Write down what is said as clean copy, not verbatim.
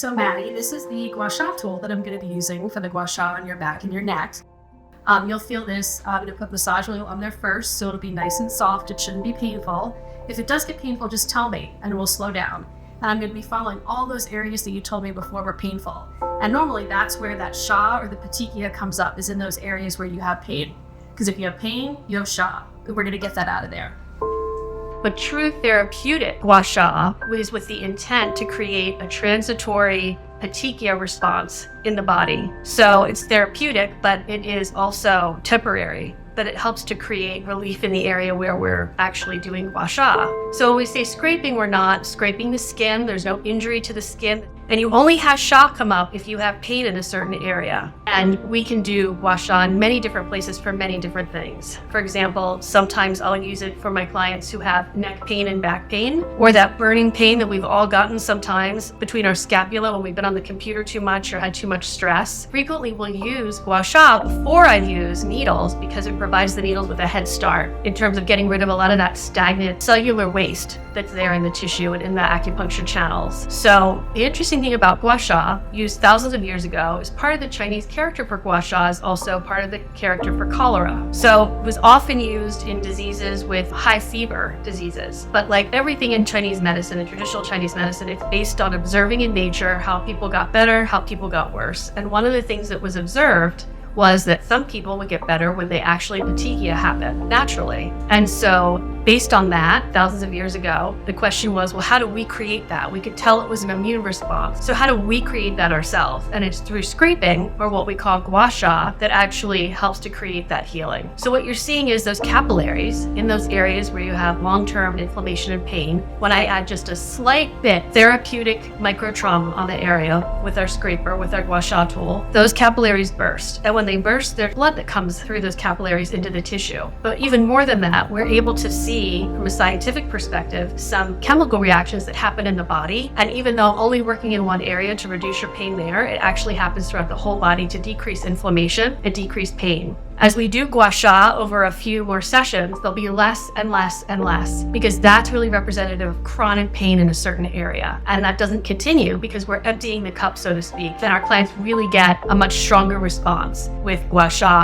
So Maddie, this is the Gua Sha tool that I'm going to be using for the Gua Sha on your back and your neck. You'll feel this. I'm going to put massage oil on there first, so it'll be nice and soft. It shouldn't be painful. If it does get painful, just tell me and we'll slow down. And I'm going to be following all those areas that you told me before were painful. And normally that's where that Sha or the petechiae comes up, is in those areas where you have pain. Because if you have pain, you have Sha. We're going to get that out of there. But true therapeutic Gua Sha is with the intent to create a transitory petechiae response in the body. So it's therapeutic, but it is also temporary. But it helps to create relief in the area where we're actually doing Gua Sha. So when we say scraping, we're not scraping the skin. There's no injury to the skin. And you only have Sha come up if you have pain in a certain area. And we can do Gua Sha in many different places for many different things. For example, sometimes I'll use it for my clients who have neck pain and back pain, or that burning pain that we've all gotten sometimes between our scapula when we've been on the computer too much or had too much stress. Frequently we'll use Gua Sha before I use needles because it provides the needles with a head start in terms of getting rid of a lot of that stagnant cellular waste that's there in the tissue and in the acupuncture channels. So the interesting thing about Gua Sha, used thousands of years ago, is part of the Chinese character for Gua Sha is also part of the character for cholera. So it was often used in diseases with high fever diseases. But like everything in Chinese medicine, in traditional Chinese medicine, it's based on observing in nature how people got better, how people got worse. And one of the things that was observed was that some people would get better when they actually petechiae happened naturally. And so based on that, thousands of years ago, the question was, well, how do we create that? We could tell it was an immune response. So how do we create that ourselves? And it's through scraping, or what we call Gua Sha, that actually helps to create that healing. So what you're seeing is those capillaries in those areas where you have long-term inflammation and pain. When I add just a slight bit therapeutic micro-trauma on the area with our scraper, with our Gua Sha tool, those capillaries burst. And when they burst, there's blood that comes through those capillaries into the tissue. But even more than that, we're able to see from a scientific perspective some chemical reactions that happen in the body. And even though only working in one area to reduce your pain there, it actually happens throughout the whole body to decrease inflammation and decrease pain. As we do Gua Sha over a few more sessions, there'll be less and less and less, because that's really representative of chronic pain in a certain area. And that doesn't continue because we're emptying the cup, so to speak. Then our clients really get a much stronger response with Gua Sha.